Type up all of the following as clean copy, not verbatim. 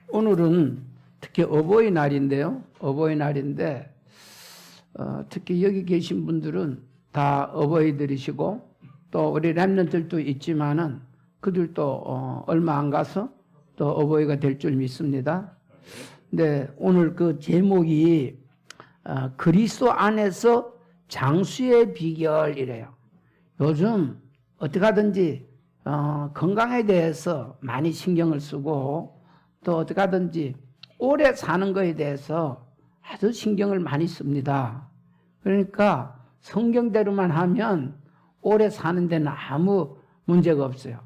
오늘은 특히 어버이날인데요. 어버이날인데 특히 여기 계신 분들은 다 어버이들이시고 또 우리 렘넌트들도 있지만은 그들도 얼마 안 가서 또 어버이가 될 줄 믿습니다. 근데 오늘 그 제목이 그리스도 안에서 장수의 비결이래요. 요즘 어떻게 하든지 건강에 대해서 많이 신경을 쓰고 또 어떻게 하든지 오래 사는 것에 대해서 아주 신경을 많이 씁니다. 그러니까 성경대로만 하면 오래 사는 데는 아무 문제가 없어요.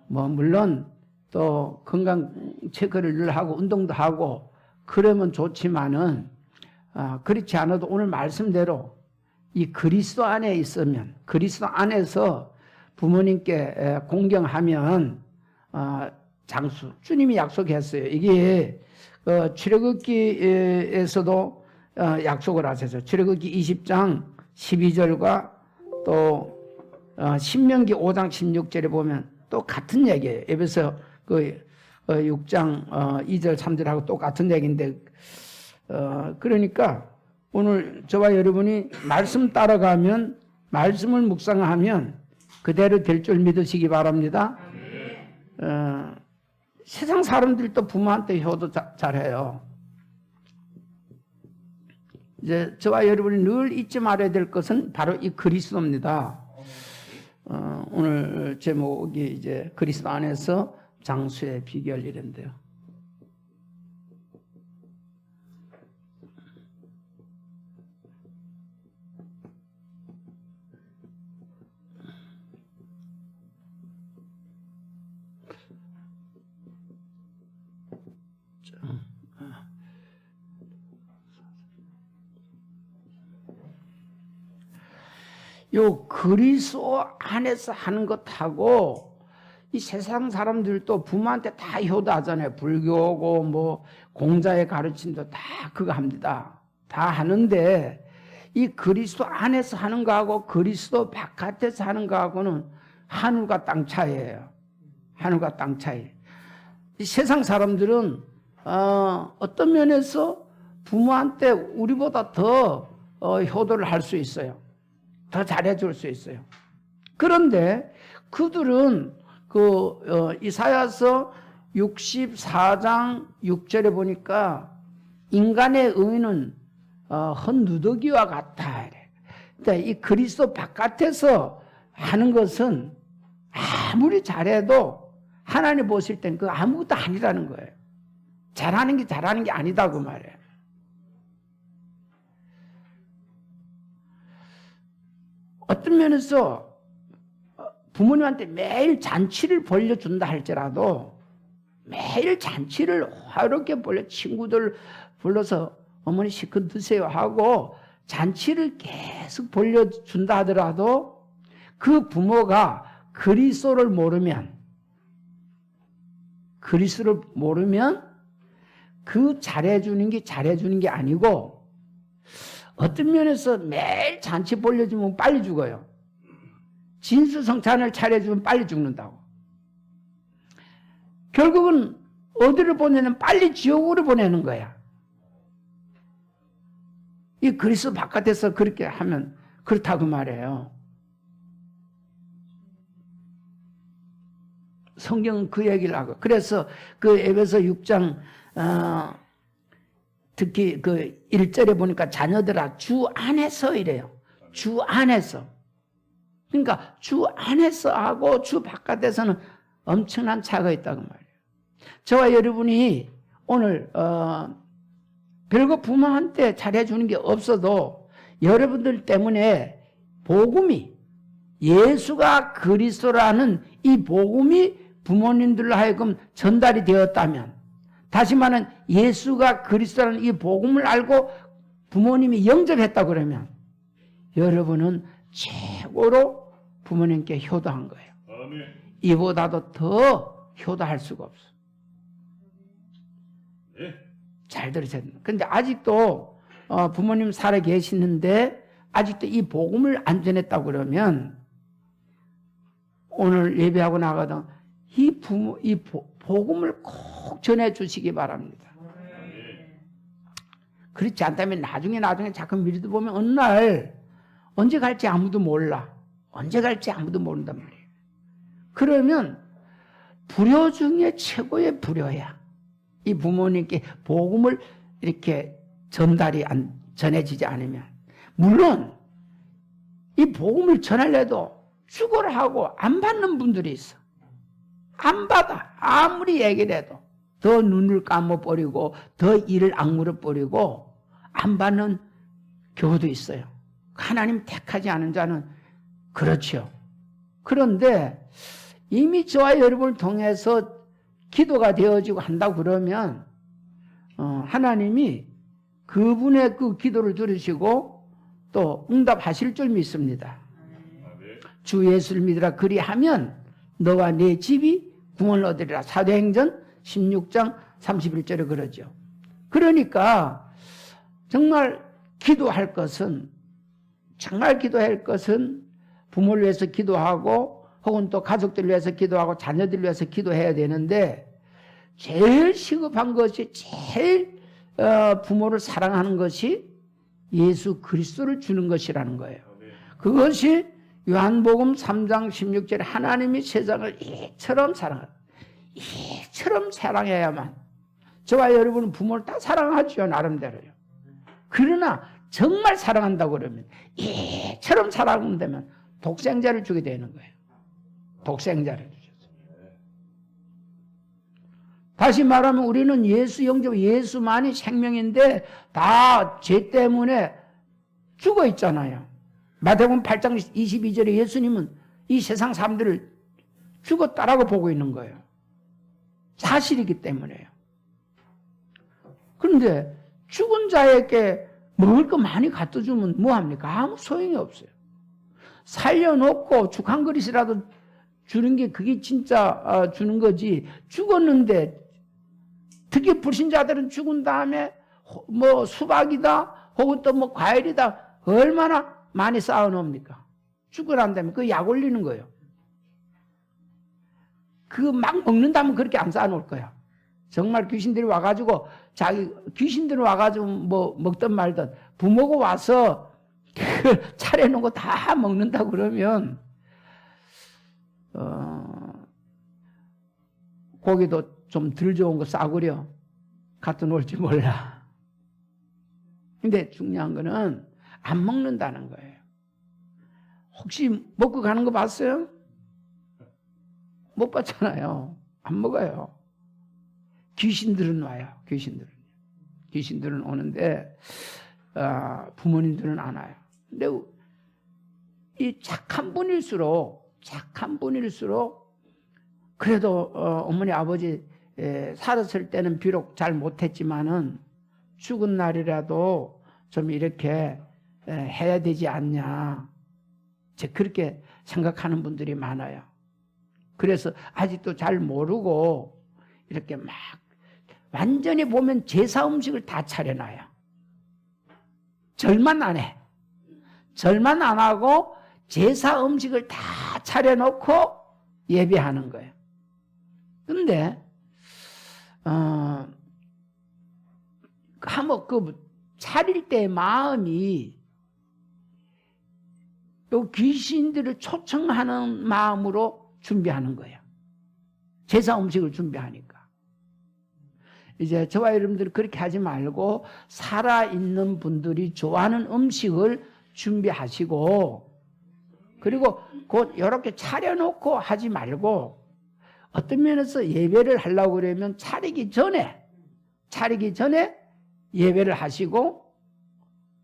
뭐 물론 또 건강 체크를 늘 하고 운동도 하고 그러면 좋지만은 그렇지 않아도 오늘 말씀대로 이 그리스도 안에 있으면 그리스도 안에서 부모님께 공경하면 장수 주님이 약속했어요. 이게 출애굽기에서도 약속을 하셨어요. 출애굽기 20장 12절과 또 신명기 5장 16절에 보면 또 같은 얘기예요. 에베소 6장 2절 3절하고 똑같은 얘기인데 그러니까 오늘 저와 여러분이 말씀 따라가면 말씀을 묵상하면 그대로 될 줄 믿으시기 바랍니다. 세상 사람들도 부모한테 효도 잘해요. 이제 저와 여러분이 늘 잊지 말아야 될 것은 바로 이 그리스도입니다. 오늘 제목이 이제 그리스도 안에서 장수의 비결이란데요. 요 그리스도 안에서 하는 것하고 이 세상 사람들도 부모한테 다 효도하잖아요. 불교고 뭐 공자의 가르침도 다 그거 합니다. 다 하는데 이 그리스도 안에서 하는 거하고 그리스도 바깥에서 하는 거하고는 하늘과 땅 차이예요. 하늘과 땅 차이. 이 세상 사람들은 어떤 면에서 부모한테 우리보다 더 효도를 할 수 있어요. 더 잘해줄 수 있어요. 그런데 그들은 이사야서 64장 6절에 보니까 인간의 의는 헛누더기와 같다. 그러니까 이 그리스도 바깥에서 하는 것은 아무리 잘해도 하나님 보실 땐 그 아무것도 아니라는 거예요. 잘하는 게 아니다 그 말이에요. 어떤 면에서 부모님한테 매일 잔치를 벌려준다 할지라도 매일 잔치를 화롭게 벌려 친구들 불러서 어머니 시큰 드세요 하고 잔치를 계속 벌려준다 하더라도 그 부모가 그리스도를 모르면 그 잘해주는 게 아니고 어떤 면에서 매일 잔치 벌려주면 빨리 죽어요. 진수성찬을 차려주면 빨리 죽는다고. 결국은 어디를 보내는 빨리 지옥으로 보내는 거야. 이 그리스도 바깥에서 그렇게 하면 그렇다고 말해요. 성경은 그 얘기를 하고 그래서 그 에베소 6장 특히 그 1절에 보니까 자녀들아 주 안에서 이래요. 주 안에서. 그러니까 주 안에서 하고 주 바깥에서는 엄청난 차이가 있다고 말이에요. 저와 여러분이 오늘 별거 부모한테 잘해주는 게 없어도 여러분들 때문에 복음이 예수가 그리스도라는 이 복음이 부모님들로 하여금 전달이 되었다면 다시 말하면 예수가 그리스도라는 이 복음을 알고 부모님이 영접했다 그러면 여러분은 최고로 부모님께 효도한 거예요. 아멘. 이보다도 더 효도할 수가 없어. 네. 잘 들으셔야 됩니다. 그런데 아직도 부모님 살아 계시는데 아직도 이 복음을 안 전했다고 그러면 오늘 예배하고 나가다 이 복음을 꼭 전해주시기 바랍니다. 그렇지 않다면 나중에 자꾸 미루다 보면 어느 날 언제 갈지 아무도 몰라. 언제 갈지 아무도 모른단 말이에요. 그러면 불효 중에 최고의 불효야. 이 부모님께 복음을 이렇게 전해지지 않으면. 물론 이 복음을 전하려도 죽어라 하고 안 받는 분들이 있어. 안 받아. 아무리 얘기를 해도 더 눈을 감아버리고 더 이를 악물어버리고 안 받는 교우도 있어요. 하나님 택하지 않은 자는 그렇죠. 그런데 이미 저와 여러분을 통해서 기도가 되어지고 한다고 그러면 하나님이 그분의 그 기도를 들으시고 또 응답하실 줄 믿습니다. 주 예수를 믿으라 그리하면 너와 내 집이 구원을 얻으리라. 사도행전 16장 31절에 그러죠. 그러니까 정말 기도할 것은 부모를 위해서 기도하고 혹은 또 가족들을 위해서 기도하고 자녀들을 위해서 기도해야 되는데 제일 시급한 것이 제일 부모를 사랑하는 것이 예수 그리스도를 주는 것이라는 거예요. 그것이 요한복음 3장 16절에 하나님이 세상을 이처럼 사랑해야만 저와 여러분은 부모를 다 사랑하죠. 나름대로요. 그러나 정말 사랑한다고 그러면 이처럼 사랑한다면 독생자를 주게 되는 거예요. 독생자를 주셨어요. 다시 말하면 우리는 예수 영접, 예수만이 생명인데 다 죄 때문에 죽어 있잖아요. 마태복음 8장 22절에 예수님은 이 세상 사람들을 죽었다라고 보고 있는 거예요. 사실이기 때문에요. 그런데 죽은 자에게 먹을 거 많이 갖다 주면 뭐합니까? 아무 소용이 없어요. 살려놓고 죽 한 그릇이라도 주는 게 그게 진짜 주는 거지. 죽었는데 특히 불신자들은 죽은 다음에 뭐 수박이다 혹은 또 뭐 과일이다 얼마나 많이 쌓아놓습니까? 죽고 난 다음에 그 약 올리는 거예요. 그 막 먹는다면 그렇게 안 쌓아놓을 거야. 정말 귀신들이 와가지고 뭐 먹든 말든 부모가 와서 차려놓은 거 다 먹는다 그러면 고기도 좀 덜 좋은 거 싸구려 갖다 놓을지 몰라. 근데 중요한 거는 안 먹는다는 거예요. 혹시 먹고 가는 거 봤어요? 못 봤잖아요. 안 먹어요. 귀신들은 와요. 귀신들은 오는데 부모님들은 안 와요. 근데 이 착한 분일수록 그래도 어머니 아버지 살았을 때는 비록 잘 못했지만은 죽은 날이라도 좀 이렇게 해야 되지 않냐. 그렇게 생각하는 분들이 많아요. 그래서 아직도 잘 모르고 이렇게 막 완전히 보면 제사 음식을 다 차려놔요. 절만 안 해. 절만 안 하고 제사 음식을 다 차려놓고 예배하는 거예요. 근데 한번 차릴 때 마음이 또 귀신들을 초청하는 마음으로 준비하는 거예요. 제사 음식을 준비하니까. 이제 저와 여러분들이 그렇게 하지 말고 살아있는 분들이 좋아하는 음식을 준비하시고 그리고 곧 이렇게 차려놓고 하지 말고 어떤 면에서 예배를 하려고 그러면 차리기 전에 예배를 하시고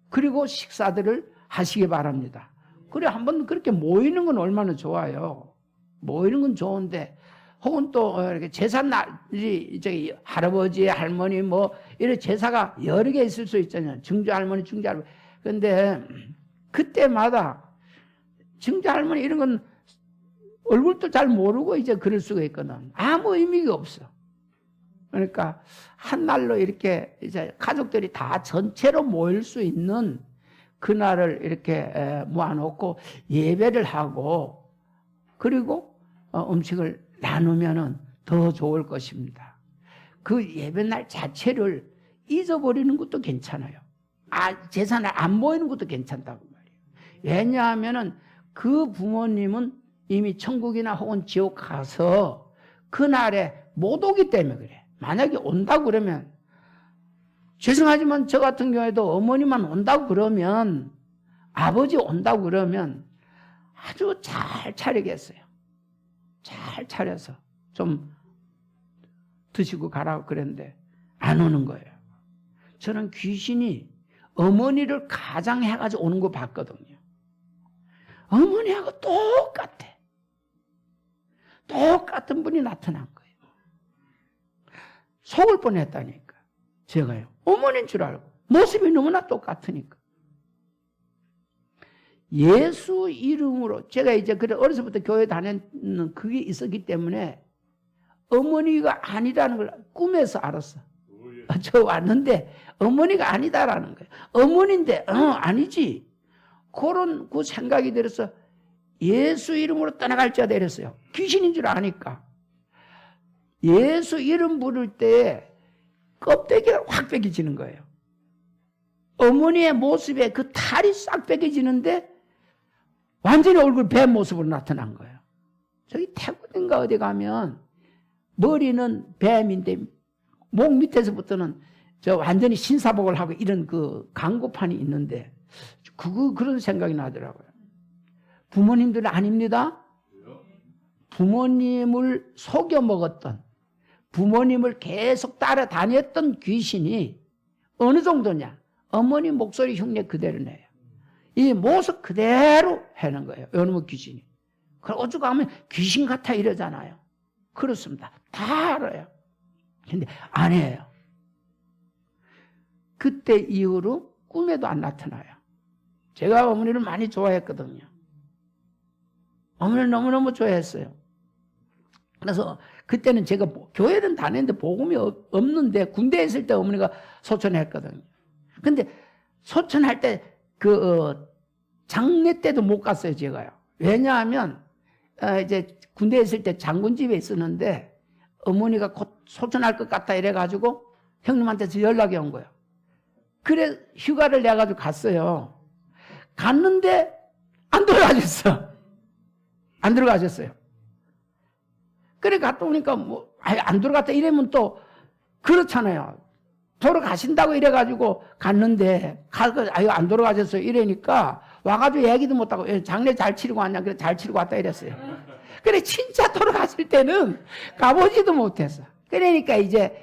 그리고 식사들을 하시기 바랍니다. 그래 한번 그렇게 모이는 건 얼마나 좋아요. 모이는 건 좋은데 혹은 또 이렇게 제사 날이 저기 할아버지 할머니 뭐 이런 제사가 여러 개 있을 수 있잖아요. 증조 할머니 중조 할머니. 근데 그때마다 증조 할머니 이런 건 얼굴도 잘 모르고 이제 그럴 수가 있거든. 아무 의미가 없어. 그러니까 한 날로 이렇게 이제 가족들이 다 전체로 모일 수 있는 그날을 이렇게 모아놓고 예배를 하고 그리고 음식을 나누면은 더 좋을 것입니다. 그 예배날 자체를 잊어버리는 것도 괜찮아요. 제사날 안 보이는 것도 괜찮다고 말이에요. 왜냐하면은 그 부모님은 이미 천국이나 혹은 지옥 가서 그날에 못 오기 때문에 그래. 만약에 온다고 그러면, 죄송하지만 저 같은 경우에도 어머니만 온다고 그러면, 아버지 온다고 그러면 아주 잘 차리겠어요. 잘 차려서 좀 드시고 가라고 그랬는데 안 오는 거예요. 저는 귀신이 어머니를 가장해가지고 오는 거 봤거든요. 어머니하고 똑같아. 똑같은 분이 나타난 거예요. 속을 뻔했다니까. 제가요. 어머니인 줄 알고. 모습이 너무나 똑같으니까. 예수 이름으로, 제가 이제 그래 어려서부터 교회 다녔는 그게 있었기 때문에 어머니가 아니라는 걸 꿈에서 알았어. 저 왔는데 어머니가 아니다라는 거예요. 어머니인데 아니지. 그런 그 생각이 들어서 예수 이름으로 떠나갈 자다 이랬어요. 귀신인 줄 아니까. 예수 이름 부를 때 껍데기가 확 벗겨지는 거예요. 어머니의 모습에 그 탈이 싹 벗겨지는데 완전히 얼굴 뱀 모습으로 나타난 거예요. 저기 태국인가 어디 가면 머리는 뱀인데 목 밑에서부터는 저 완전히 신사복을 하고 이런 그 광고판이 있는데 그런 생각이 나더라고요. 부모님들은 아닙니다. 부모님을 속여 먹었던, 부모님을 계속 따라다녔던 귀신이 어느 정도냐? 어머니 목소리 흉내 그대로 내요. 이 모습 그대로 하는 거예요. 이놈의 귀신이. 그리고 어쩌고 하면 귀신 같아 이러잖아요. 그렇습니다. 다 알아요. 근데 안 해요. 그때 이후로 꿈에도 안 나타나요. 제가 어머니를 많이 좋아했거든요. 어머니를 너무너무 좋아했어요. 그래서 그때는 제가 교회는 다녔는데 복음이 없는데 군대에 있을 때 어머니가 소천했거든요. 근데 소천할 때 장례 때도 못 갔어요, 제가요. 왜냐하면 이제 군대에 있을 때 장군집에 있었는데 어머니가 곧 소천할 것 같다 이래가지고 형님한테서 연락이 온 거예요. 그래 휴가를 내가지고 갔어요. 갔는데 안 돌아가셨어. 안 들어가셨어요. 그래 갔다 오니까 안 들어갔다 이러면 또 그렇잖아요. 돌아가신다고 이래가지고 갔는데 안 돌아가셨어요 이러니까 와가지고 얘기도 못하고 장례 잘 치르고 왔냐. 그래 잘 치르고 왔다 이랬어요. 그래 진짜 돌아가실 때는 가보지도 못했어. 그러니까 이제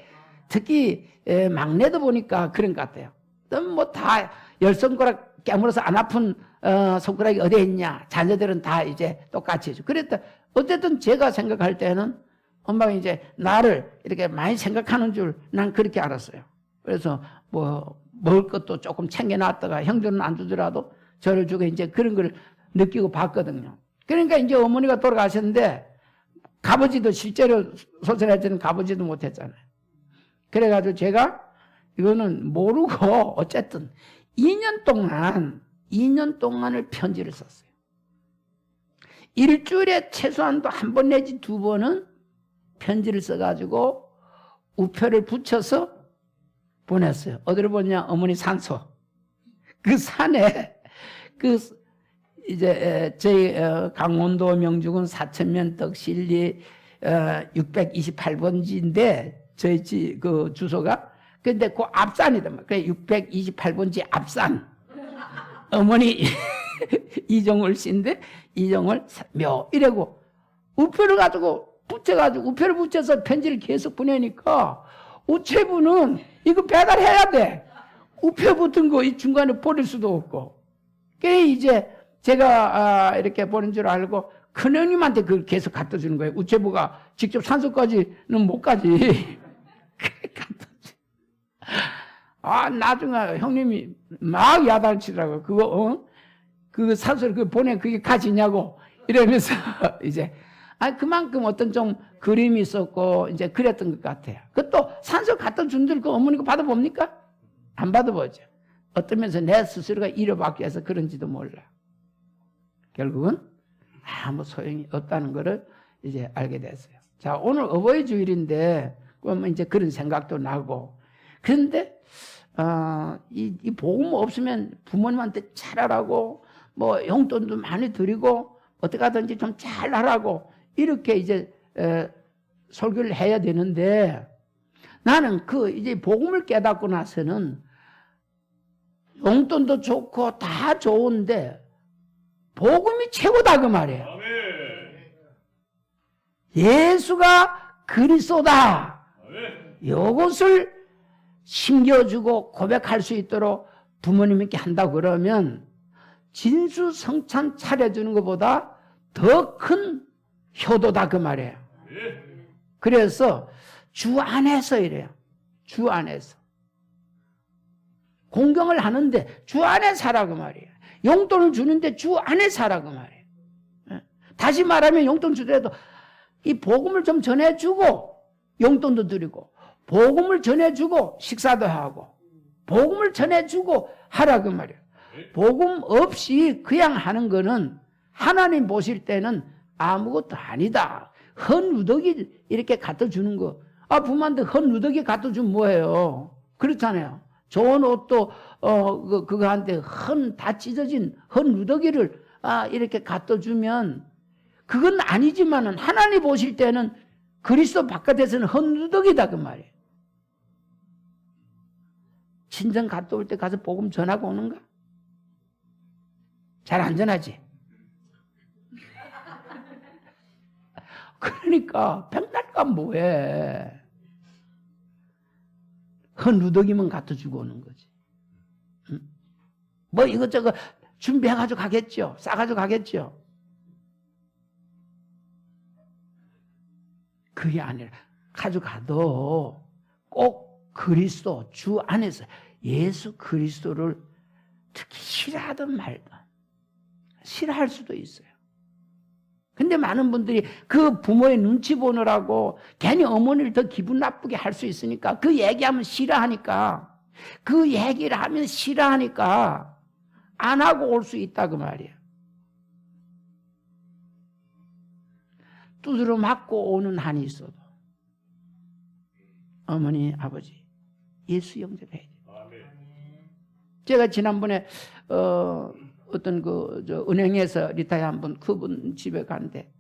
특히 막내도 보니까 그런 것 같아요. 뭐 다 열 손가락 깨물어서 안 아픈 손가락이 어디에 있냐. 자녀들은 다 이제 똑같이 해줘. 그랬다. 어쨌든 제가 생각할 때는 엄마가 이제 나를 이렇게 많이 생각하는 줄 난 그렇게 알았어요. 그래서 뭐 먹을 것도 조금 챙겨놨다가 형들은 안 주더라도 저를 주고 이제 그런 걸 느끼고 봤거든요. 그러니까 이제 어머니가 돌아가셨는데 가보지도 실제로 소설할 때는 가보지도 못했잖아요. 그래가지고 제가 이거는 모르고 어쨌든 2년 동안을 편지를 썼어요. 일주일에 최소한도 한 번 내지 두 번은 편지를 써가지고 우표를 붙여서 보냈어요. 어디로 보냐? 어머니 산소. 그 산에 이제 저희 강원도 명주군 사천면 덕실리 628번지인데 저희 그 주소가 근데 그 앞산이다. 그래 628번지 앞산. 어머니 이정을 씨인데 이정을 묘 이래고 우표를 가지고 붙여가지고 우표를 붙여서 편지를 계속 보내니까 우체부는 이거 배달해야 돼. 우표 붙은 거 이 중간에 버릴 수도 없고. 그래 이제 제가 이렇게 보낸 줄 알고 큰형님한테 그걸 계속 갖다 주는 거예요. 우체부가 직접 산소까지는 못 가지. 그래 갖다 주. 나중에 형님이 막 야단치더라고. 그거 그 산소를 그 보내 그게 가지냐고 이러면서 이제 그만큼 어떤 좀 그림이 있었고 이제 그랬던 것 같아요. 그것도 산소 갖다 준 줄 그 어머니가 받아봅니까? 안 받아보죠. 어떤 면에서 내 스스로가 잃어받기 위해서 그런지도 몰라. 결국은 아무 소용이 없다는 것을 이제 알게 됐어요. 자, 오늘 어버이 주일인데, 그러면 이제 그런 생각도 나고. 그런데, 이 복음 없으면 부모님한테 잘하라고, 뭐, 용돈도 많이 드리고, 어떻게 하든지 좀 잘하라고, 이렇게 이제, 설교를 해야 되는데, 나는 이제 복음을 깨닫고 나서는 용돈도 좋고 다 좋은데, 복음이 최고다, 그 말이에요. 예수가 그리스도다. 이것을 심겨주고 고백할 수 있도록 부모님께 한다고 그러면 진수성찬 차려주는 것보다 더 큰 효도다, 그 말이에요. 그래서 주 안에서 이래요. 주 안에서. 공경을 하는데 주 안에 살아, 그 말이에요. 용돈을 주는데 주 안에 살아, 그 말이에요. 다시 말하면 용돈 주더라도 이 복음을 좀 전해주고 용돈도 드리고, 복음을 전해주고 식사도 하고, 복음을 전해주고 하라, 그 말이에요. 복음 없이 그냥 하는 거는 하나님 보실 때는 아무것도 아니다. 헌우덕이 이렇게 갖다 주는 거. 부모한테 헌우덕이 갖다 주면 뭐예요? 그렇잖아요. 좋은 옷도 그거한테 다 찢어진 헌우덕이를 이렇게 갖다 주면 그건 아니지만은 하나님 보실 때는 그리스도 바깥에서는 헌우덕이다, 그 말이에요. 친정 갔다 올 때 가서 복음 전하고 오는가? 잘 안 전하지? 그러니까 백날간 뭐해? 헌우덕이면 갖다 주고 오는 거지. 응? 뭐 이것저것 준비해가지고 가겠죠. 싸가지고 가겠죠. 그게 아니라 가져가도 꼭 그리스도 주 안에서 예수 그리스도를 특히 싫어하든 말든 싫어할 수도 있어요. 근데 많은 분들이 그 부모의 눈치 보느라고 괜히 어머니를 더 기분 나쁘게 할 수 있으니까 그 얘기하면 싫어하니까 그 얘기를 하면 싫어하니까 안 하고 올 수 있다, 그 말이에요. 두드러 맞고 오는 한이 있어도 어머니, 아버지 예수 영접해야 돼요. 제가 지난번에 어떤 은행에서 리타이어한 분, 그분 집에 갔는데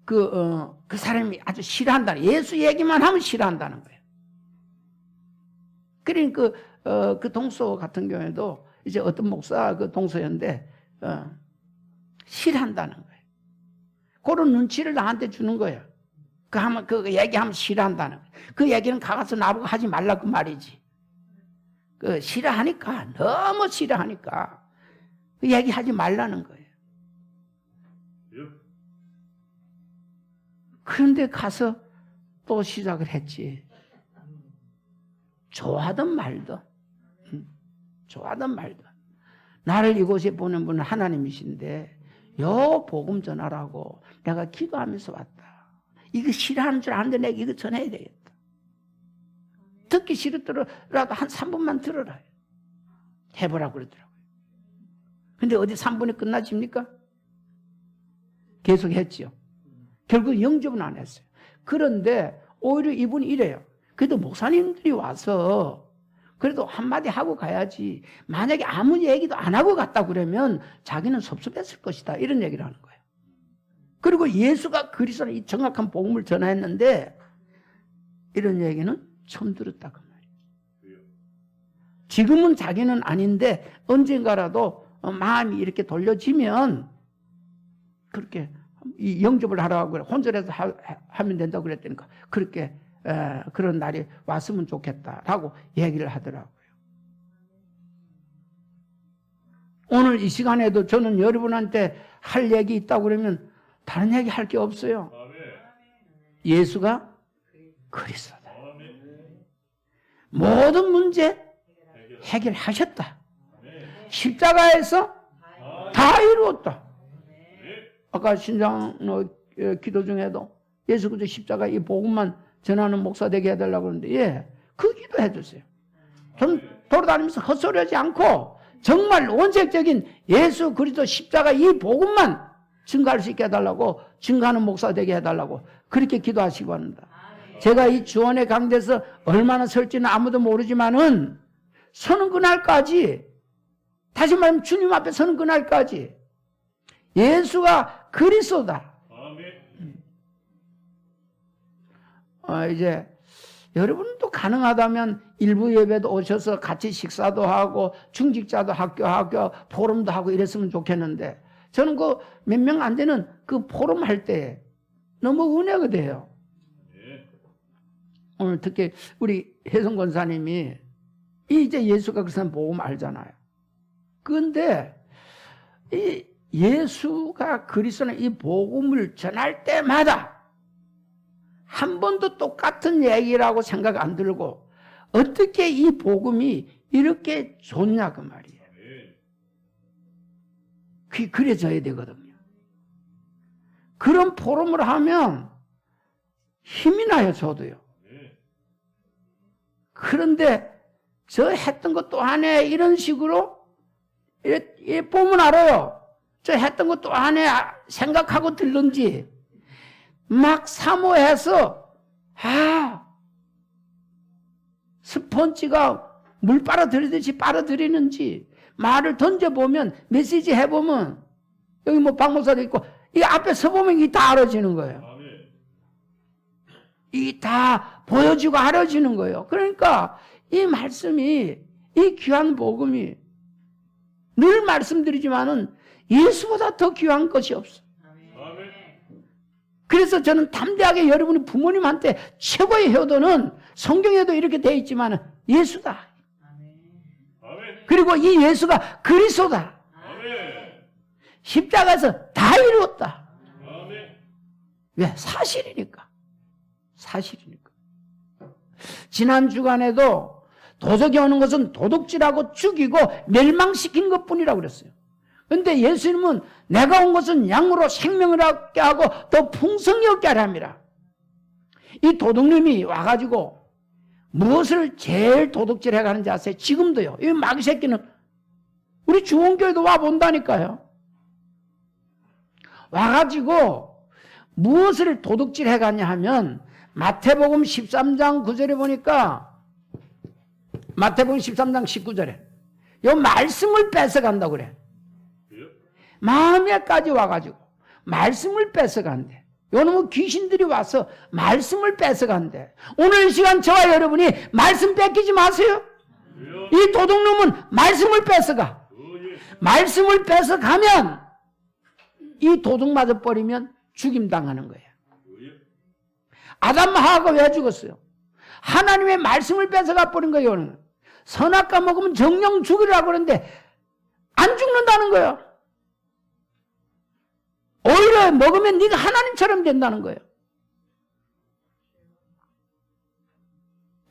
그 사람이 아주 싫어한다는, 예수 얘기만 하면 싫어한다는 거예요. 그러니까 그 동서 같은 경우에도 이제 어떤 목사 그 동서였는데 싫어한다는 거예요. 그런 눈치를 나한테 주는 거예요. 그 얘기하면 싫어한다는 거예요. 그 얘기는 가서 나보고 하지 말라고 말이지. 싫어하니까, 너무 싫어하니까 그 얘기하지 말라는 거예요. 그런데 가서 또 시작을 했지. 좋아하든 말든, 좋아하든 말든. 나를 이곳에 보낸 분은 하나님이신데 요 복음 전하라고 내가 기도하면서 왔다. 이거 싫어하는 줄 아는데 내가 이거 전해야 되겠다. 듣기 싫더라도 한 3분만 들어라. 해보라고 그러더라고요. 근데 어디 3분이 끝나집니까? 계속 했죠. 결국 영접은 안 했어요. 그런데 오히려 이분이 이래요. 그래도 목사님들이 와서 그래도 한마디 하고 가야지. 만약에 아무 얘기도 안 하고 갔다 그러면 자기는 섭섭했을 것이다. 이런 얘기를 하는 거예요. 그리고 예수가 그리스도는 이 정확한 복음을 전했는데 이런 얘기는 처음 들었다, 그 말이에요. 지금은 자기는 아닌데 언젠가라도 마음이 이렇게 돌려지면 그렇게 이 영접을 하라고 그래. 혼절해서 하면 된다고 그랬다니까. 그렇게 그런 날이 왔으면 좋겠다라고 얘기를 하더라고요. 오늘 이 시간에도 저는 여러분한테 할 얘기 있다고 그러면 다른 얘기 할 게 없어요. 예수가 그리스도다. 모든 문제 해결하셨다. 십자가에서 다 이루었다. 아까 신장 기도 중에도 예수 그리스도 십자가 이 복음만 전하는 목사 되게 해달라고 그러는데 그 기도해 주세요. 좀 돌아다니면서 헛소리하지 않고 정말 원색적인 예수 그리스도 십자가 이 복음만 증가할 수 있게 해달라고, 증가하는 목사 되게 해달라고 그렇게 기도하시기 바랍니다. 제가 이 주원의 강대에서 얼마나 설지는 아무도 모르지만은 서는 그날까지, 다시 말하면 주님 앞에 서는 그날까지 예수가 그리스도다. 이제 여러분도 가능하다면 일부 예배도 오셔서 같이 식사도 하고 중직자도 학교 포럼도 하고 이랬으면 좋겠는데, 저는 그 몇 명 안 되는 그 포럼 할 때 너무 은혜가 돼요. 오늘 특히 우리 혜성 권사님이 이제 예수가 그리스도는 복음 알잖아요. 그런데 이 예수가 그리스도는 이 복음을 전할 때마다 한 번도 똑같은 얘기라고 생각 안 들고 어떻게 이 복음이 이렇게 좋냐 그 말이에요. 그게 그려져야 되거든요. 그런 포럼을 하면 힘이 나요, 저도요. 그런데 저 했던 것도 안 해, 이런 식으로 보면 알아요. 저 했던 것도 안 해 생각하고 들는지 막 사모해서 스펀지가 물 빨아들이듯이 빨아들이는지, 말을 던져보면 메시지 해보면 여기 뭐 박목사도 있고 이 앞에 서보면 이게 다 알아지는 거예요. 이게 다 보여지고 알아지는 거예요. 그러니까 이 말씀이, 이 귀한 복음이 늘 말씀드리지만은 예수보다 더 귀한 것이 없어. 그래서 저는 담대하게 여러분이 부모님한테 최고의 효도는 성경에도 이렇게 되어 있지만 예수다. 그리고 이 예수가 그리스도다. 십자가에서 다 이루었다. 왜? 사실이니까. 사실이니까. 지난 주간에도 도적이 오는 것은 도둑질하고 죽이고 멸망시킨 것뿐이라고 그랬어요. 그런데 예수님은 내가 온 것은 양으로 생명을 얻게 하고 더 풍성히 얻게 하려 함이라. 이 도둑님이 와가지고 무엇을 제일 도둑질 해가는지 아세요? 지금도요. 이 마귀 새끼는 우리 주원교회도 와본다니까요. 와가지고 무엇을 도둑질 해가냐 하면 마태복음 13장 9절에 보니까, 마태복음 13장 19절에 요 말씀을 뺏어간다고 그래. 마음에까지 와가지고 말씀을 뺏어간대. 요놈의 귀신들이 와서 말씀을 뺏어간대. 오늘 이 시간 저와 여러분이 말씀 뺏기지 마세요. 이 도둑놈은 말씀을 뺏어가. 말씀을 뺏어가면 이 도둑 맞아버리면 죽임당하는 거예요. 아담 하와가 왜 죽었어요? 하나님의 말씀을 뺏어가 버린 거예요. 선악과 먹으면 정령 죽으라고 그러는데 안 죽는다는 거예요. 오히려 먹으면 네가 하나님처럼 된다는 거예요.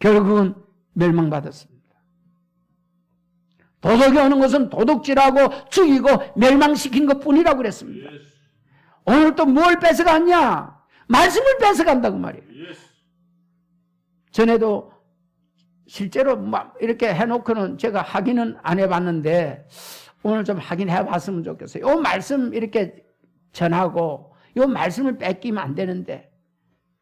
결국은 멸망받았습니다. 도둑이 오는 것은 도둑질하고 죽이고 멸망시킨 것뿐이라고 그랬습니다. 오늘 또 뭘 뺏어갔냐? 말씀을 뺏어간다고 말이에요. 전에도 실제로 막 이렇게 해놓고는 제가 확인은 안 해봤는데 오늘 좀 확인해 봤으면 좋겠어요. 이 말씀 이렇게 전하고 이 말씀을 뺏기면 안 되는데,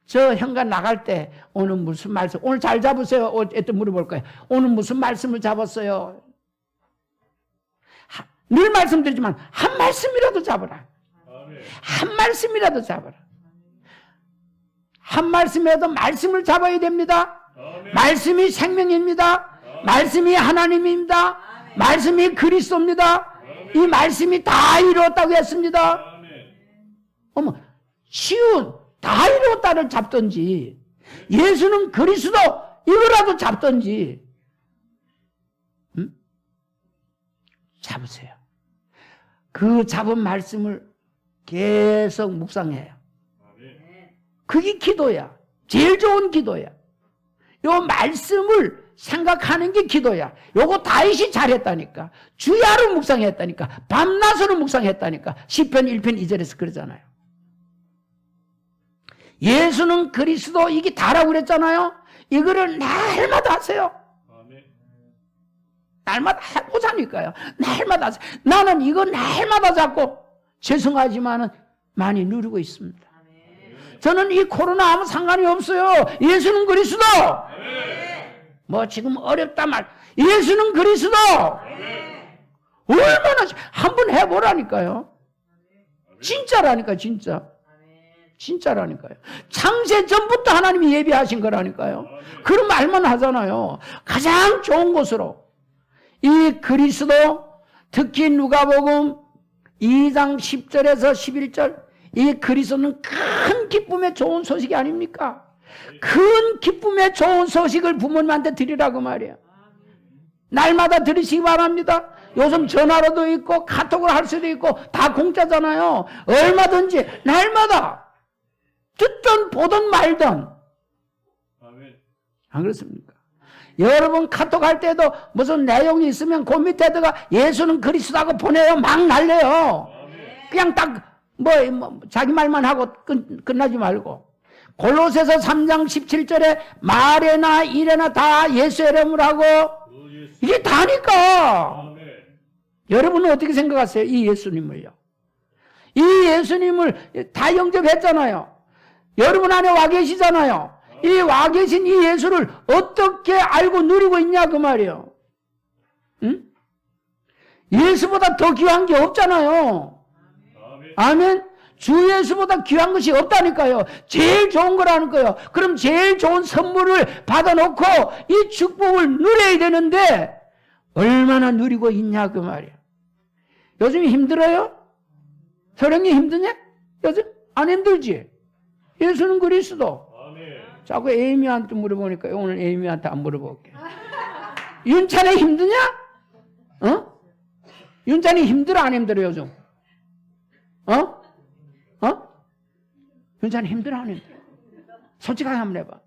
저 현관 나갈 때 오늘 무슨 말씀, 오늘 잘 잡으세요. 어떤 물어볼 거예요. 오늘 무슨 말씀을 잡았어요? 늘 말씀드리지만 한 말씀이라도 잡아라. 한 말씀이라도 잡아라. 한 말씀이라도 말씀을 잡아야 됩니다. 말씀이 생명입니다. 말씀이 하나님입니다. 말씀이 그리스도입니다. 이 말씀이 다 이루었다고 했습니다. 어머, 쉬운 다 이루었다를 잡든지, 예수는 그리스도 이거라도 잡든지, 잡으세요. 그 잡은 말씀을 계속 묵상해요. 그게 기도야. 제일 좋은 기도야. 요 말씀을 생각하는 게 기도야. 요거 다윗이 잘했다니까. 주야로 묵상했다니까. 밤낮으로 묵상했다니까. 시편 1편 2절에서 그러잖아요. 예수는 그리스도, 이게 다라고 그랬잖아요. 이거를 날마다 하세요. 날마다 해보자니까요. 날마다 하세요. 나는 이거 날마다 잡고, 죄송하지만은 많이 누리고 있습니다. 저는 이 코로나 아무 상관이 없어요. 예수는 그리스도. 뭐 지금 어렵다 말. 예수는 그리스도. 얼마나 한번 해보라니까요. 진짜라니까 진짜. 진짜라니까요. 창세 전부터 하나님이 예비하신 거라니까요. 그런 말만 하잖아요. 가장 좋은 곳으로 이 그리스도, 특히 누가복음 2장 10절에서 11절, 이 그리스도는 큰 기쁨의 좋은 소식이 아닙니까? 큰 기쁨의 좋은 소식을 부모님한테 드리라고 말이에요. 날마다 들으시기 바랍니다. 요즘 전화로도 있고 카톡을 할 수도 있고 다 공짜잖아요. 얼마든지 날마다 듣든 보든 말든. 안 그렇습니까? 여러분 카톡 할 때도 무슨 내용이 있으면 그 밑에다가 예수는 그리스도라고 보내요. 막 날려요. 그냥 딱 자기 말만 하고 끝나지 말고. 골로새서 3장 17절에 말에나 일에나 다 예수 이름으로 하고, 이게 다니까. 여러분은 어떻게 생각하세요? 이 예수님을요. 이 예수님을 다 영접했잖아요. 여러분 안에 와 계시잖아요. 이 와 계신 이 예수를 어떻게 알고 누리고 있냐 그 말이에요. 응? 예수보다 더 귀한 게 없잖아요. 아멘. 주 예수보다 귀한 것이 없다니까요. 제일 좋은 거라는 거예요. 그럼 제일 좋은 선물을 받아놓고 이 축복을 누려야 되는데 얼마나 누리고 있냐 그 말이에요. 요즘 힘들어요? 서령이 힘드냐? 요즘 안 힘들지? 예수는 그리스도. 자꾸 에이미한테 물어보니까 오늘 에이미한테 안 물어볼게. 윤찬이 힘드냐? 어? 윤찬이 힘들어 안 힘들어 요즘? 어? 윤찬이 힘들어 안 힘들어? 솔직하게 한번 해봐.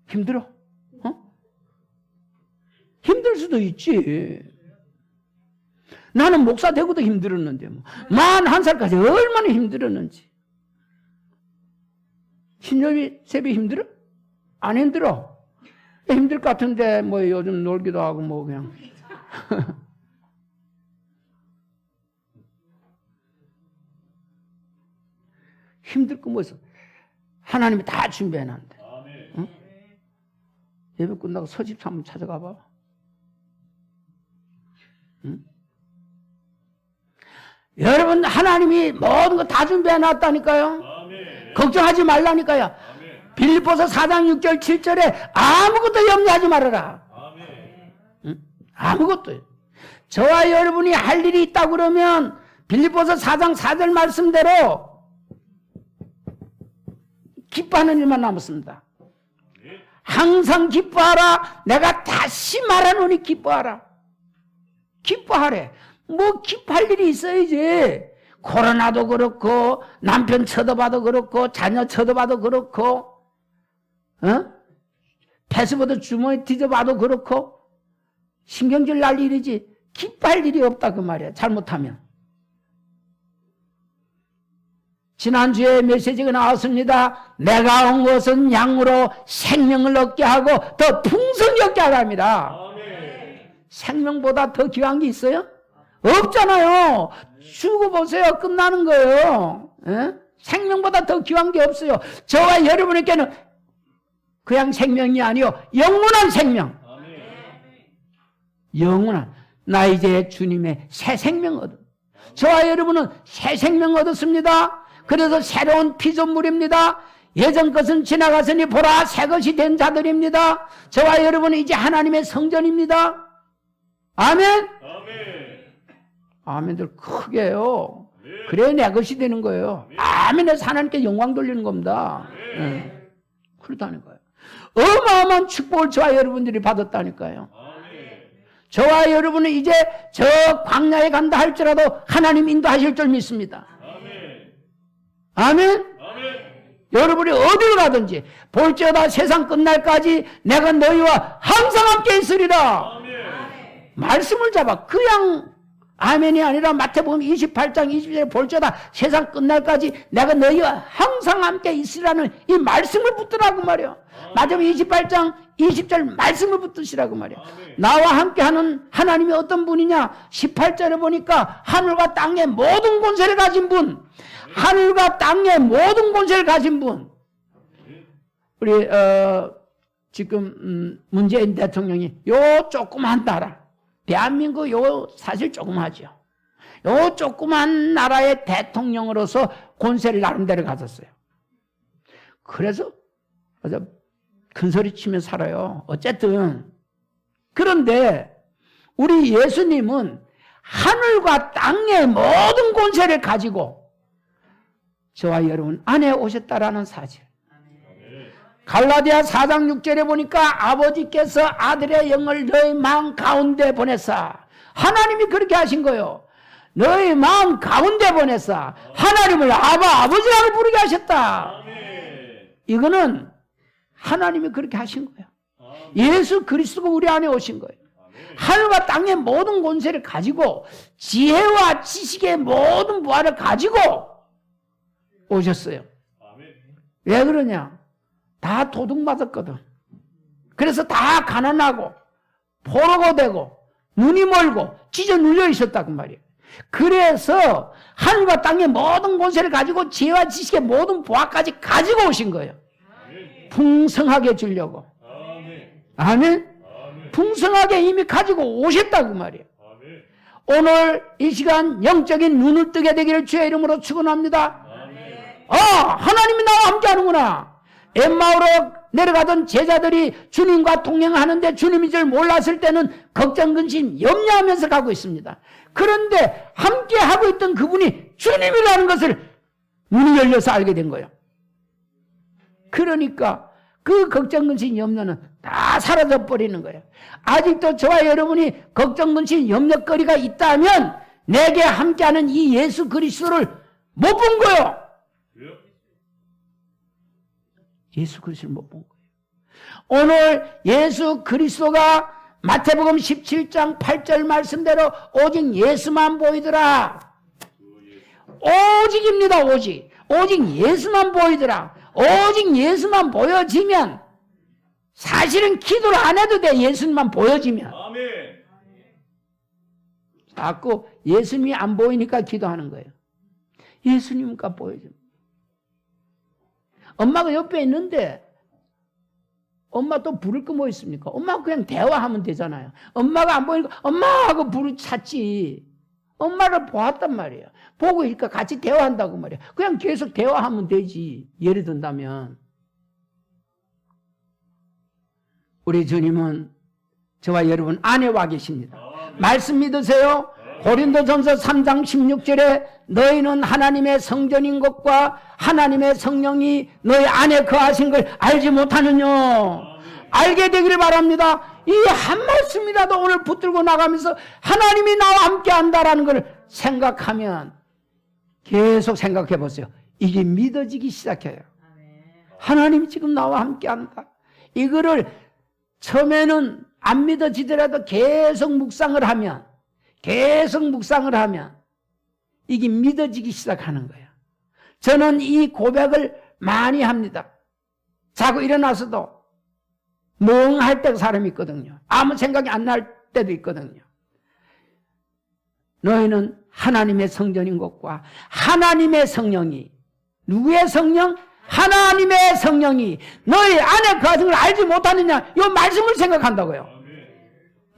힘들어? 힘들 수도 있지. 나는 목사 되고도 힘들었는데 41살까지 얼마나 힘들었는지. 신념이 세배 힘들어? 안 힘들어. 힘들 것 같은데 요즘 놀기도 하고 그냥. 힘들 거 뭐있어? 하나님이 다 준비해놨는데. 응? 예배 끝나고 서집 한번 찾아가 봐. 응? 여러분 하나님이 모든 거 다 준비해놨다니까요. 걱정하지 말라니까요. 빌립보서 4장 6절 7절에 아무것도 염려하지 말아라. 응? 아무것도. 저와 여러분이 할 일이 있다 그러면 빌립보서 4장 4절 말씀대로 기뻐하는 일만 남았습니다. 항상 기뻐하라. 내가 다시 말하노니 기뻐하라. 기뻐하래. 기뻐할 일이 있어야지. 코로나도 그렇고 남편 쳐다봐도 그렇고 자녀 쳐다봐도 그렇고 패스보드 주머니 뒤져봐도 그렇고 신경질 날 일이지 기뻐할 일이 없다 그 말이야. 잘못하면. 지난주에 메시지가 나왔습니다. 내가 온 것은 양으로 생명을 얻게 하고 더 풍성히 얻게 하랍니다. 생명보다 더 귀한 게 있어요? 없잖아요. 죽어 보세요. 끝나는 거예요. 에? 생명보다 더 귀한 게 없어요. 저와 여러분에게는 그냥 생명이 아니요 영원한 생명. 영원한. 나 이제 주님의 새 생명 얻어. 저와 여러분은 새 생명 얻었습니다. 그래서 새로운 피조물입니다. 예전 것은 지나갔으니 보라 새 것이 된 자들입니다. 저와 여러분은 이제 하나님의 성전입니다. 아멘. 아멘들 크게 해요. 그래야 내 것이 되는 거예요. 아멘에서 하나님께 영광 돌리는 겁니다. 네. 그렇다는 거예요. 어마어마한 축복을 저와 여러분들이 받았다니까요. 저와 여러분은 이제 저 광야에 간다 할지라도 하나님 인도하실 줄 믿습니다. 아멘. 여러분이 어디로 가든지 볼지어다 세상 끝날까지 내가 너희와 항상 함께 있으리라. 말씀을 잡아. 그냥 아멘이 아니라 마태복음 28장 20절에 볼지어다 세상 끝날까지 내가 너희와 항상 함께 있으라는 이 말씀을 붙들라고 말이야. 마태복음 28장 20절 말씀을 붙드시라고 말이야. 나와 함께하는 하나님이 어떤 분이냐? 18절에 보니까 하늘과 땅의 모든 권세를 가진 분, 하늘과 땅의 모든 권세를 가진 분. 우리 지금 문재인 대통령이 요 조그만 나라, 대한민국 요 사실 조그마죠. 요 조그만 나라의 대통령으로서 권세를 나름대로 가졌어요. 그래서 큰 소리 치며 살아요. 어쨌든 그런데 우리 예수님은 하늘과 땅의 모든 권세를 가지고 저와 여러분 안에 오셨다라는 사실. 갈라디아 4장 6절에 보니까 아버지께서 아들의 영을 너희 마음 가운데 보내사. 하나님이 그렇게 하신 거예요. 너희 마음 가운데 보내사 하나님을 아버지라고 부르게 하셨다. 이거는 하나님이 그렇게 하신 거예요. 예수 그리스도가 우리 안에 오신 거예요. 하늘과 땅의 모든 권세를 가지고 지혜와 지식의 모든 부활을 가지고 오셨어요. 왜 그러냐? 다 도둑맞았거든. 그래서 다 가난하고 포로가 되고 눈이 멀고 찢어 눌려 있었다고 말이에요. 그래서 하늘과 땅의 모든 권세를 가지고 지혜와 지식의 모든 보화까지 가지고 오신 거예요. 풍성하게 주려고. 아멘. 풍성하게 이미 가지고 오셨다고 말이에요. 오늘 이 시간 영적인 눈을 뜨게 되기를 주의 이름으로 축원합니다. 하나님이 나와 함께 하는구나. 엠마오로 내려가던 제자들이 주님과 동행하는데 주님이 줄 몰랐을 때는 걱정, 근심, 염려하면서 가고 있습니다. 그런데 함께 하고 있던 그분이 주님이라는 것을 눈이 열려서 알게 된 거예요. 그러니까 그 걱정, 근심, 염려는 다 사라져 버리는 거예요. 아직도 저와 여러분이 걱정, 근심, 염려거리가 있다면 내게 함께하는 이 예수 그리스도를 못 본 거예요. 예수 그리스도를 못 본 거예요. 오늘 예수 그리스도가 마태복음 17장 8절 말씀대로 오직 예수만 보이더라. 오직입니다. 오직 예수만 보이더라. 오직 예수만 보여지면 사실은 기도를 안 해도 돼. 예수님만 보여지면. 자꾸 예수님이 안 보이니까 기도하는 거예요. 예수님과 보여집니다. 엄마가 옆에 있는데 엄마 또 부를 거 뭐 있습니까? 엄마가 그냥 대화하면 되잖아요. 엄마가 안 보이니까 엄마하고 부를 찾지. 엄마를 보았단 말이에요. 보고 있으니까 같이 대화한다고 말이에요. 그냥 계속 대화하면 되지. 예를 든다면. 우리 주님은 저와 여러분 안에 와 계십니다. 말씀 믿으세요? 고린도전서 3장 16절에 너희는 하나님의 성전인 것과 하나님의 성령이 너희 안에 거하신 걸 알지 못하느냐. 알게 되기를 바랍니다. 이 한 말씀이라도 오늘 붙들고 나가면서 하나님이 나와 함께 한다라는 걸 생각하면 계속 생각해 보세요. 이게 믿어지기 시작해요. 하나님이 지금 나와 함께 한다. 이거를 처음에는 안 믿어지더라도 계속 묵상을 하면 이게 믿어지기 시작하는 거예요. 저는 이 고백을 많이 합니다. 자고 일어나서도 멍할 때 사람이 있거든요. 아무 생각이 안 날 때도 있거든요. 너희는 하나님의 성전인 것과 하나님의 성령이, 누구의 성령? 하나님의 성령이 너희 안에 거하신 걸 알지 못하느냐. 이 말씀을 생각한다고요.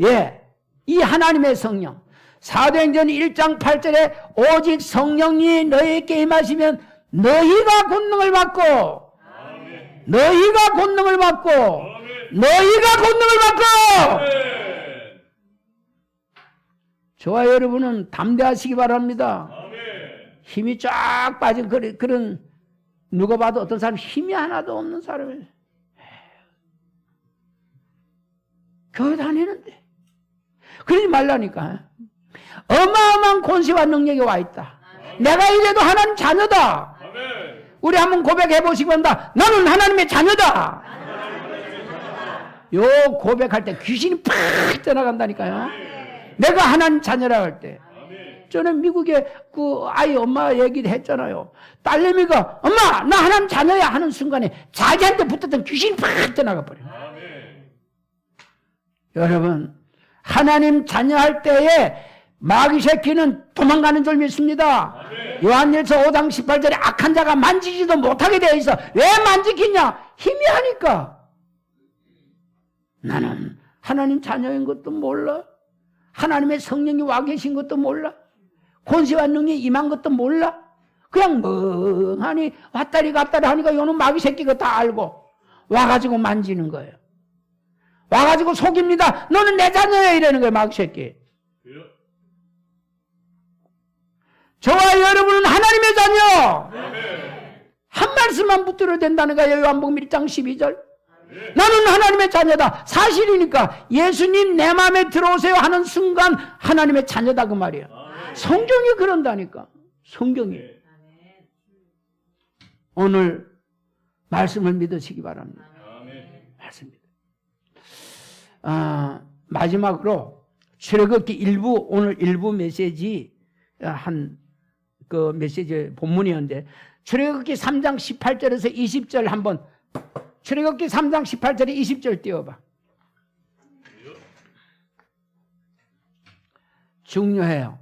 예, 이 하나님의 성령. 사도행전 1장 8절에 오직 성령이 너희에게 임하시면 너희가 권능을 받고 저와 여러분은 담대하시기 바랍니다. 힘이 쫙 빠진 그런 누가 봐도 어떤 사람 힘이 하나도 없는 사람이에요. 교회 다니는데 그러지 말라니까. 어마어마한 권세와 능력이 와 있다. 내가 이래도 하나님 자녀다. 우리 한번 고백해 보시기 바랍니다. 나는 하나님의 자녀다. 요 고백할 때 귀신이 팍 떠나간다니까요. 내가 하나님 자녀라고 할 때. 저는 미국에 그 아이 엄마 얘기를 했잖아요. 딸내미가 엄마 나 하나님 자녀야 하는 순간에 자기한테 붙었던 귀신이 팍 떠나가 버려요. 여러분 하나님 자녀할 때에 마귀 새끼는 도망가는 줄 믿습니다. 요한일서 5장 18절에 악한 자가 만지지도 못하게 되어 있어. 왜 만지겠냐? 희미하니까. 나는 하나님 자녀인 것도 몰라. 하나님의 성령이 와 계신 것도 몰라. 권세와 능력이 임한 것도 몰라. 그냥 멍하니 왔다리 갔다리 하니까 요는 마귀 새끼가 다 알고 와가지고 만지는 거예요. 와가지고 속입니다. 너는 내 자녀야 이러는 거예요. 마귀 새끼. 저와 여러분은 하나님의 자녀. 한 말씀만 붙들어야 된다는 거예요. 요한복음 1장 12절. 나는 하나님의 자녀다. 사실이니까 예수님 내 마음에 들어오세요 하는 순간 하나님의 자녀다 그 말이에요. 성경이 그런다니까. 성경이. 오늘 말씀을 믿으시기 바랍니다. 말씀입니다. 마지막으로 출애굽기 일부, 오늘 일부 메시지 그 메시지 본문이었는데 출애굽기 3장 18절에서 20절 한번 출애굽기 3장 18절에 20절 띄워봐. 중요해요.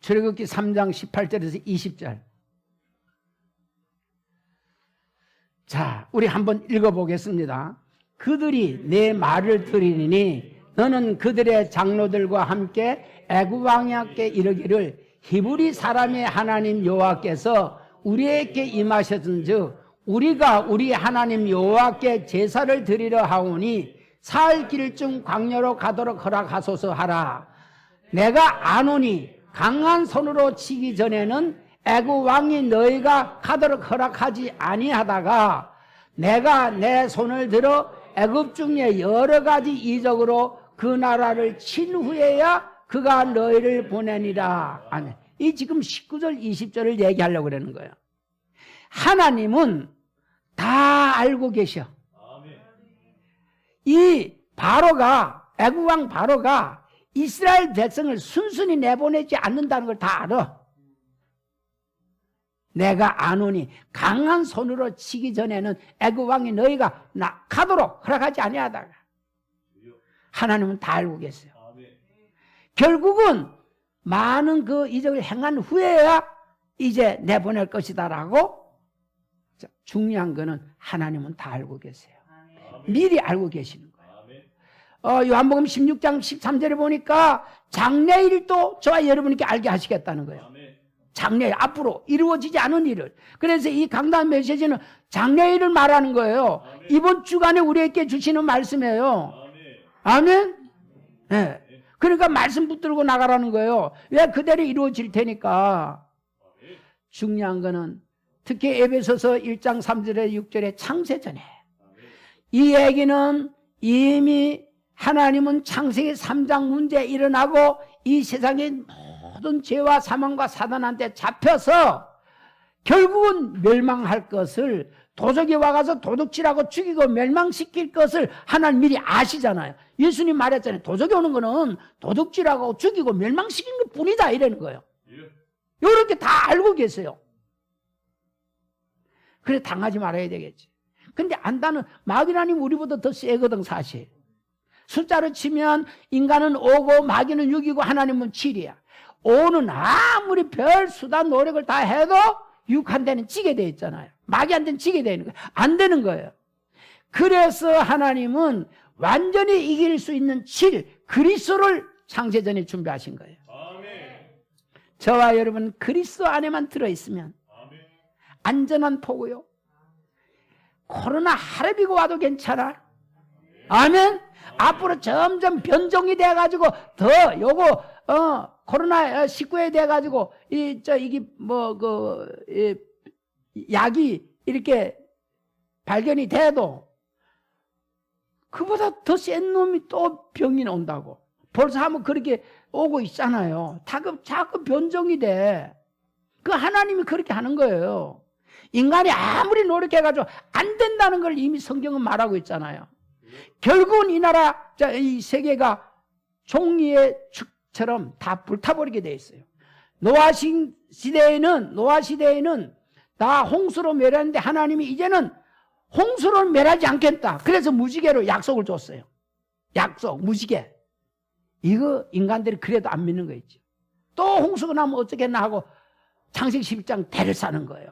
출애굽기 3장 18절에서 20절. 자, 우리 한번 읽어보겠습니다. 그들이 내 말을 들으니 너는 그들의 장로들과 함께 애굽 왕에게 이르기를 히브리 사람의 하나님 여호와께서 우리에게 임하셨은즉 우리가 우리 하나님 여호와께 제사를 드리려 하오니 사흘 길쯤 광야로 가도록 허락하소서 하라. 내가 아노니 강한 손으로 치기 전에는 애굽 왕이 너희가 가도록 허락하지 아니하다가 내가 내 손을 들어 애굽 중에 여러 가지 이적으로 그 나라를 친 후에야 그가 너희를 보내니라. 아멘. 이 지금 19절 20절을 얘기하려고 그러는 거예요. 하나님은 다 알고 계셔. 이 바로가 애굽 왕 바로가 이스라엘 백성을 순순히 내보내지 않는다는 걸 다 알아. 내가 아노니 강한 손으로 치기 전에는 애굽 왕이 너희가 가도록 허락하지 아니하다가 하나님은 다 알고 계세요. 결국은 많은 그 이적을 행한 후에야 이제 내보낼 것이다라고. 중요한 거는 하나님은 다 알고 계세요. 미리 알고 계시는 거예요. 요한복음 16장 13절에 보니까 장래일도 저와 여러분께 알게 하시겠다는 거예요. 장래일, 앞으로 이루어지지 않은 일을. 그래서 이 강단 메시지는 장래일을 말하는 거예요. 이번 주간에 우리에게 주시는 말씀이에요. 아멘? 네. 그러니까 말씀 붙들고 나가라는 거예요. 왜? 그대로 이루어질 테니까. 중요한 거는 특히 에베소서 1장 3절에 6절에 창세전에 이 얘기는 이미 하나님은 창세기 3장 문제에 일어나고 이 세상의 모든 죄와 사망과 사단한테 잡혀서 결국은 멸망할 것을 도적이 와가서 도둑질하고 죽이고 멸망시킬 것을 하나님 미리 아시잖아요. 예수님 말했잖아요. 도적이 오는 거는 도둑질하고 죽이고 멸망시키는 것 뿐이다 이러는 거예요. 이렇게 다 알고 계세요. 그래 당하지 말아야 되겠지. 근데 안다는 마귀라님 우리보다 더 세거든 사실. 숫자로 치면 인간은 5고 마귀는 6이고 하나님은 7이야. 5는 아무리 별 수단 노력을 다 해도 6한테는 지게 돼 있잖아요. 마귀한테는 지게 되는 거예요. 안 되는 거예요. 그래서 하나님은 완전히 이길 수 있는 7 그리스도를 창세전에 준비하신 거예요. 아멘. 저와 여러분 그리스도 안에만 들어있으면 안전한 포고요. 코로나 하루비고 와도 괜찮아. 아멘. 앞으로 점점 변종이 돼가지고 더 요거 코로나 19에 돼가지고 이게 약이 이렇게 발견이 돼도 그보다 더 센 놈이 또 병이 온다고. 벌써 한번 그렇게 오고 있잖아요. 자꾸 변종이 돼. 그 하나님이 그렇게 하는 거예요. 인간이 아무리 노력해가지고 안 된다는 걸 이미 성경은 말하고 있잖아요. 결국은 이 나라, 이 세계가 종이의 축처럼 다 불타버리게 돼 있어요. 노아 시대에는 다 홍수로 멸했는데 하나님이 이제는 홍수로 멸하지 않겠다. 그래서 무지개로 약속을 줬어요. 약속, 무지개. 이거 인간들이 그래도 안 믿는 거 있죠. 또 홍수가 나면 어쩌겠나 하고 창세기 11장 대를 쌓는 거예요.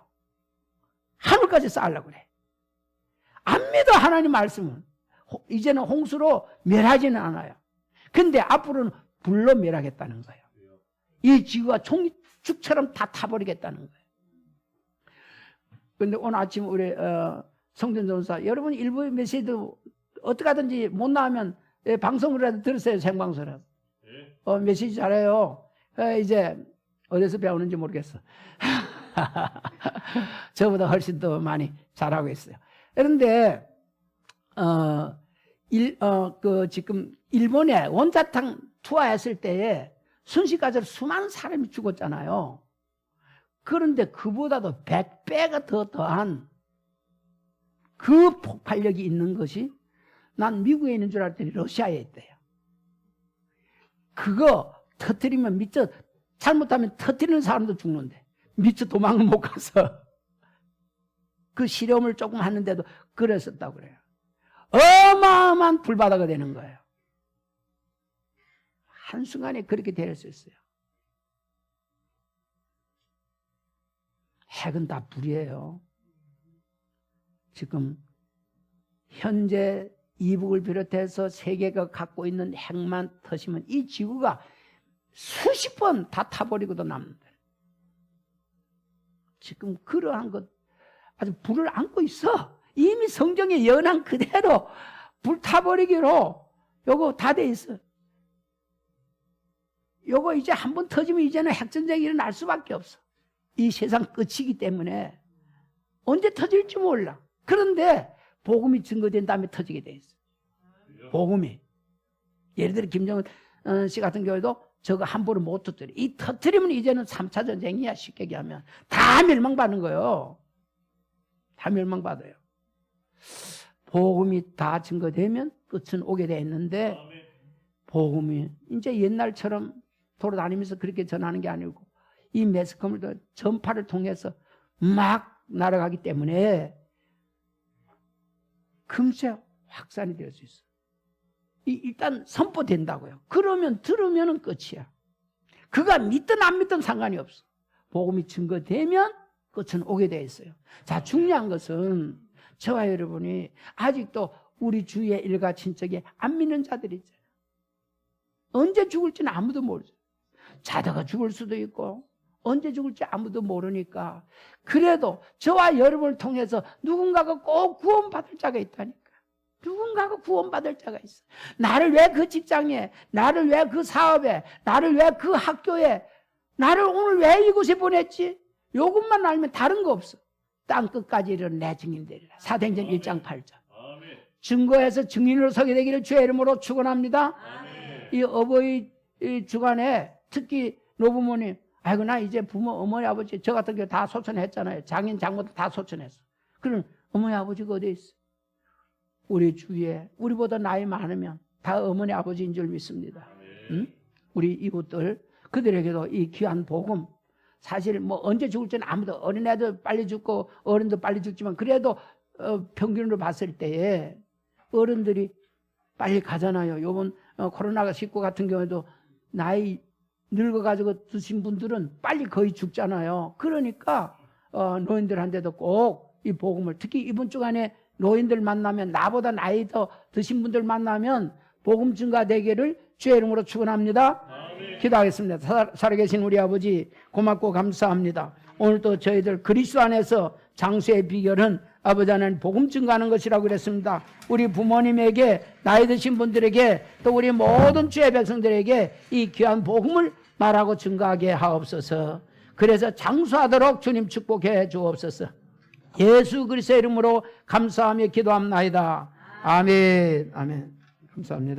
하늘까지 쌓으려고 그래. 안 믿어 하나님 말씀은. 이제는 홍수로 멸하지는 않아요. 근데 앞으로는 불로 멸하겠다는 거예요. 이 지구가 종이축처럼 다 타버리겠다는 거예요. 근데 오늘 아침 우리 성전 전사 여러분 일부 메시지도 어떻게 하든지 못 나오면 방송이라도 들으세요. 생방송이라도. 메시지 잘해요. 이제 어디서 배우는지 모르겠어. 저보다 훨씬 더 많이 잘하고 있어요. 그런데 지금 일본에 원자탄 투하했을 때에 순식간에 수많은 사람이 죽었잖아요. 그런데 그보다도 100배가 더 더한 그 폭발력이 있는 것이 난 미국에 있는 줄 알았더니 러시아에 있대요. 그거 터뜨리면 미쳐, 잘못하면 터뜨리는 사람도 죽는데 미쳐 도망을 못 가서 그 실험을 조금 하는데도 그랬었다고 그래요. 어마어마한 불바다가 되는 거예요. 한순간에 그렇게 될 수 있어요. 핵은 다 불이에요. 지금 현재 이북을 비롯해서 세계가 갖고 있는 핵만 터지면 이 지구가 수십 번 다 타버리고도 남는다. 지금 그러한 것 아주 불을 안고 있어. 이미 성경에 예언한 그대로 불 타버리기로 요거 다 돼 있어. 요거 이제 한번 터지면 이제는 핵전쟁이 일어날 수밖에 없어. 이 세상 끝이기 때문에 언제 터질지 몰라. 그런데 복음이 증거된 다음에 터지게 돼 있어. 복음이. 예를 들어 김정은 씨 같은 경우에도 저거 함부로 못 터뜨려. 이 터뜨리면 이제는 3차 전쟁이야. 쉽게 얘기하면. 다 멸망받는 거예요. 다 멸망받아요. 복음이 다 증거되면 끝은 오게 돼 있는데 복음이 이제 옛날처럼 돌아다니면서 그렇게 전하는 게 아니고 이 매스컴을 전파를 통해서 막 날아가기 때문에 금세 확산이 될 수 있어. 일단 선포된다고요. 그러면 들으면 끝이야. 그가 믿든 안 믿든 상관이 없어. 복음이 증거되면 끝은 오게 돼 있어요. 자, 중요한 것은 저와 여러분이 아직도 우리 주위의 일가 친척이 안 믿는 자들이 있잖아요. 언제 죽을지는 아무도 모르죠. 자다가 죽을 수도 있고 언제 죽을지 아무도 모르니까 그래도 저와 여러분을 통해서 누군가가 꼭 구원받을 자가 있다니까. 누군가가 구원받을 자가 있어. 나를 왜 그 직장에, 나를 왜 그 사업에, 나를 왜 그 학교에, 나를 오늘 왜 이곳에 보냈지? 요것만 알면 다른 거 없어. 땅끝까지 이르는 내 증인 되리라. 사도행전 1장 8절. 증거해서 증인으로 서게 되기를 주의 이름으로 축원합니다. 이 어버이 주간에 특히 노부모님, 아이고 나 이제 부모 어머니 아버지 저 같은 경우 다 소천했잖아요. 장인 장모도 다 소천했어. 그럼 어머니 아버지가 어디 있어? 우리 주위에 우리보다 나이 많으면 다 어머니 아버지인 줄 믿습니다. 응? 우리 이웃들 그들에게도 이 귀한 복음 사실 뭐 언제 죽을지는 아무도 어린애도 빨리 죽고 어른도 빨리 죽지만 그래도 평균으로 봤을 때에 어른들이 빨리 가잖아요. 요번 코로나가 19 같은 경우에도 나이 늙어가지고 드신 분들은 빨리 거의 죽잖아요. 그러니까 노인들한테도 꼭 이 복음을 특히 이번 주간에 노인들 만나면 나보다 나이 더 드신 분들 만나면 복음 증가되기를 주의 이름으로 축원합니다. 기도하겠습니다. 살아계신 우리 아버지 고맙고 감사합니다. 오늘도 저희들 그리스도 안에서 장수의 비결은 아버지 하나님 복음 증가하는 것이라고 그랬습니다. 우리 부모님에게 나이 드신 분들에게 또 우리 모든 주의 백성들에게 이 귀한 복음을 말하고 증가하게 하옵소서. 그래서 장수하도록 주님 축복해 주옵소서. 예수 그리스도의 이름으로 감사하며 기도합나이다. 아멘. 아멘. 감사합니다.